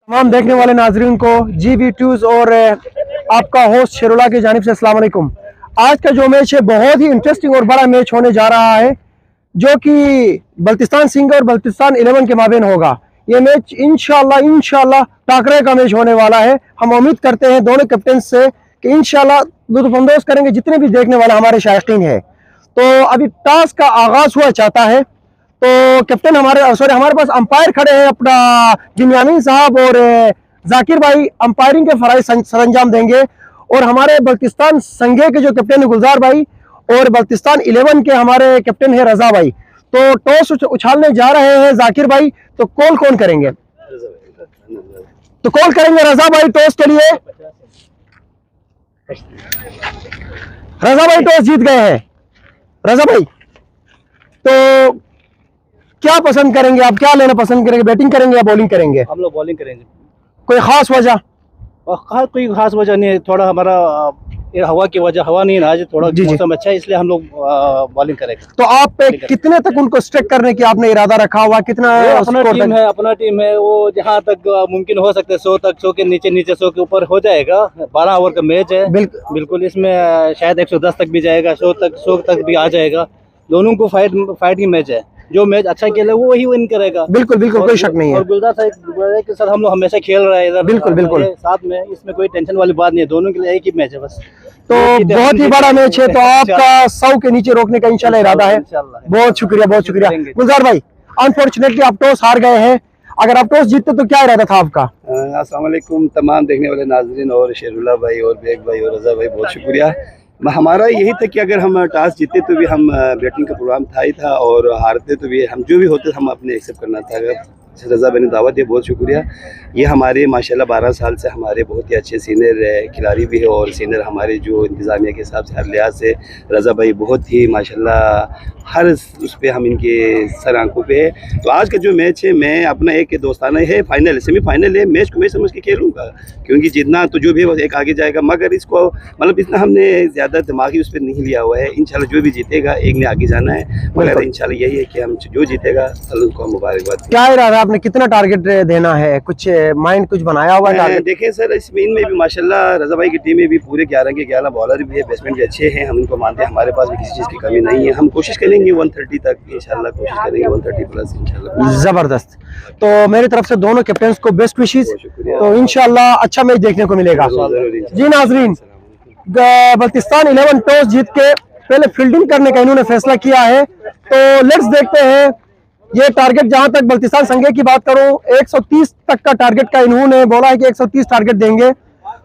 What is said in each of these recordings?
तमाम देखने वाले नाजरीन को GB2 और आपका होस्ट शेरुल्लाह की जानिब से अस्सलाम वालेकुम। आज का जो मैच है बहुत ही इंटरेस्टिंग और बड़ा मैच होने जा रहा है, जो कि बल्तिस्तान सिंह और बल्तिस्तान 11 के माबेन होगा। ये मैच इंशाल्लाह टाकरे का मैच होने वाला है। हम उम्मीद करते हैं दोनों कैप्टन से कि इंशाल्लाह लुत्फअंदोज़ करेंगे जितने भी देखने वाले हमारे शायकीन है। तो अभी टॉस का आगाज हुआ चाहता है, तो कैप्टन हमारे पास अंपायर खड़े हैं, अपना जिन्यामीन साहब और जाकिर भाई अंपायरिंग के फराइज सरंजाम देंगे। और हमारे बल्तिस्तान संघे के जो कैप्टन है गुलजार भाई और बल्तिस्तान 11 के हमारे कैप्टन है रजा भाई। तो टॉस उछालने जा रहे हैं जाकिर भाई, तो कॉल कौन करेंगे? तो कॉल करेंगे रजा भाई टॉस के लिए। रजा भाई टॉस जीत गए हैं। रजा भाई, तो क्या पसंद करेंगे आप? क्या लेना पसंद करेंगे, बैटिंग करेंगे या बॉलिंग करेंगे? हम लोग बॉलिंग करेंगे। कोई खास वजह? कोई खास वजह नहीं है, थोड़ा हमारा हवा की वजह, हवा नहीं है आज, थोड़ा मौसम अच्छा है इसलिए हम लोग बॉलिंग करेंगे। तो आप कितने तक उनको स्ट्राइक करने की आपने इरादा रखा हुआ? कितना? अपना टीम है वो जहाँ तक मुमकिन हो सकता है 100 तक, 100 के नीचे 100 के ऊपर हो जाएगा। 12 ओवर का मैच है। बिल्कुल इसमें शायद 110 तक भी जाएगा, 100 तक भी आ जाएगा। दोनों को फाइट की मैच है। जो मैच अच्छा खेले वो वही विन करेगा। बिल्कुल कोई शक नहीं है। और गुलजार साहब के साथ हम लोग हमेशा खेल रहे हैं इधर। बिल्कुल साथ में, इसमें कोई टेंशन वाली बात नहीं है। दोनों के लिए एक ही मैच है बस। तो बहुत ही बड़ा मैच है, तो आपका 100 के नीचे रोकने का इंशाल्लाह इरादा है। बहुत शुक्रिया गुलजार भाई। अनफॉर्चुनेटली आप टॉस हार गए हैं। अगर आप टॉस जीतते तो क्या इरादा था आपका? अस्सलाम वालेकुम तमाम देखने वाले नाजरीन और शेरुल्लाह भाई और बेग भाई और रजा भाई, बहुत शुक्रिया। हमारा यही था कि अगर हम टॉस जीते तो भी हम बैटिंग का प्रोग्राम था ही था, और हारते तो भी हम जो भी होते हम अपने एक्सेप्ट करना था। अगर रजा भाई ने दावत दी, बहुत शुक्रिया। ये हमारे माशाल्लाह 12 साल से हमारे बहुत ही अच्छे सीनियर खिलाड़ी भी है, और सीनियर हमारे जो इंतज़ामिया के हिसाब से हर लिहाज से रजा भाई बहुत ही माशाल्लाह हर उस पर हम इनके सर आंखों पे है। तो आज का जो मैच है, मैं अपना एक दोस्ताना है, फाइनल सेमीफाइनल है, मैच को मैं समझ के खेलूँगा, क्योंकि जितना तो जो भी है एक आगे जाएगा। मगर इसको मतलब इतना हमने ज़्यादा दिमागी उस पर नहीं लिया हुआ है। इंशाल्लाह जो भी जीतेगा एक ने आगे जाना है, मगर इंशाल्लाह यही है कि हम जो जीतेगा उनको मुबारकबाद। क्या इरादा आपने, कितना टारगेट देना है? कुछ माइंड कुछ बनाया हुआ है? देखें सर, इस इन में भी माशाल्लाह रजा भाई की टीम में भी पूरे 11 के 11 बॉलर भी है, बैट्समैन भी अच्छे हैं, हम इनको मानते हैं। हमारे पास भी किसी चीज़ की कमी नहीं है। हम कोशिश करेंगे 130 तक इंशाल्लाह, कोशिश करेंगे 130 प्लस इंशाल्लाह। जबरदस्त। तो मेरी तरफ से दोनों कैप्टन को बेस्ट विशेस। तो इंशाल्लाह अच्छा मैच देखने को मिलेगा। जी नाजरीन, बल्तिस्तान 11 टॉस जीत के पहले फील्डिंग करने का इन्होंने फैसला किया है। तो लेट्स देखते हैं ये टारगेट। जहां तक बल्तिस्तान संघे की बात करूं, 130 तक का टारगेट का इन्होंने बोला है कि 130 टारगेट देंगे,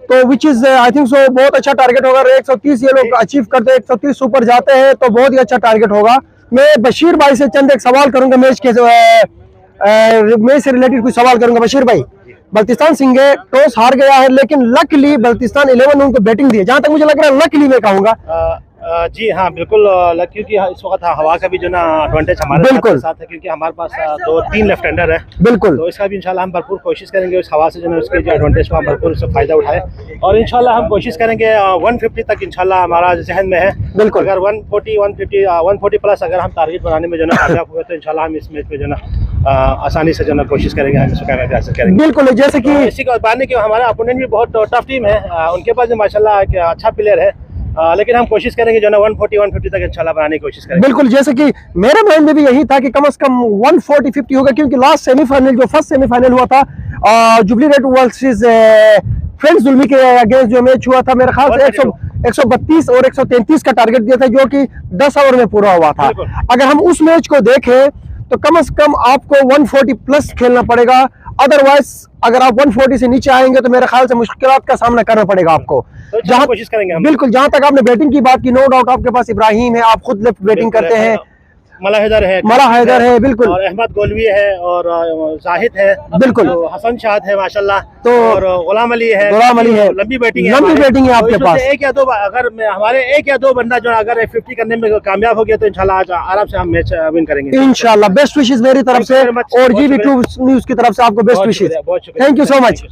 तो which is I think so बहुत अच्छा टारगेट होगा। 130 ये लोग अचीव करते हैं, 130 ऊपर जाते हैं तो बहुत ही अच्छा टारगेट होगा। मैं बशीर भाई से चंद एक सवाल करूंगा, मैच से रिलेटेड कुछ सवाल करूंगा। बशीर भाई, बल्तिस्तान सिंघे टॉस हार गया है, लेकिन लकली बल्तिस्तान 11 उनको बैटिंग दी है। जहां तक मुझे लग रहा है लकली मैं कहूंगा। जी हाँ बिल्कुल, क्योंकि इस वक्त हवा का भी जो ना एडवांटेज हमारे साथ है, क्योंकि हमारे पास 2-3 लेफ्ट हैंडर है। बिल्कुल, तो इसका भी इंशाल्लाह हम भरपूर कोशिश करेंगे उस हवा से जो है उसके जो एडवांटेज को हम भरपूर उससे फायदा उठाए, और इंशाल्लाह हम कोशिश करेंगे 150 तक इंशाल्लाह हमारा जहन में है। बिल्कुल, अगर 140 प्लस अगर हम टारगेट बनाने में जो ना कामयाब हुए तो इंशाल्लाह हम इस मैच में जो ना आसानी से जो ना कोशिश करेंगे हम इसको कामयाब करेंगे। बिल्कुल, जैसे कि इसी को बात नहीं कि हमारा अपोनेंट भी बहुत टफ टीम है, उनके पास माशाल्लाह एक अच्छा प्लेयर है, लेकिन हम कोशिश करेंगे जो ना 140-150 तक इंशाल्लाह बनाने की कोशिश करेंगे। बिल्कुल, जैसे कि मेरे माइंड में भी यही था कि कम से कम 140-50 होगा, क्योंकि लास्ट सेमीफाइनल जो फर्स्ट सेमीफाइनल हुआ था जुबली रेड वर्सेस फ्रेंड्स जुल्मी के अगेंस्ट जो मैच हुआ था, मेरे ख्याल से 132 और 133 का टारगेट दिया था, जो कि 10 ओवर में पूरा हुआ था। अगर हम उस मैच को देखें तो कम से कम आपको 140 प्लस खेलना पड़ेगा, अदरवाइज अगर आप 140 से नीचे आएंगे तो मेरे ख्याल से मुश्किलात का सामना करना पड़ेगा आपको। तो जहां कोशिश करेंगे हम। बिल्कुल, जहां तक आपने बैटिंग की बात की, नो डाउट आपके पास इब्राहिम है, आप खुद लेफ्ट बैटिंग करते हैं, मला हैदर है बिल्कुल, और अहमद गोलवी है, और जाहिद है, बिल्कुल, तो हसन शाद है माशाल्लाह, तो और गुलाम अली है। लंबी बैटिंग है आपके पास। एक या दो, अगर हमारे एक या दो बंदा जो अगर 50 करने में कामयाब हो गया तो इंशाल्लाह आराम से हम मैच विन करेंगे इंशाल्लाह। बेस्ट विशेस मेरी तरफ से, और GB2 न्यूज़ की तरफ से आपको best wishes. Thank you so much.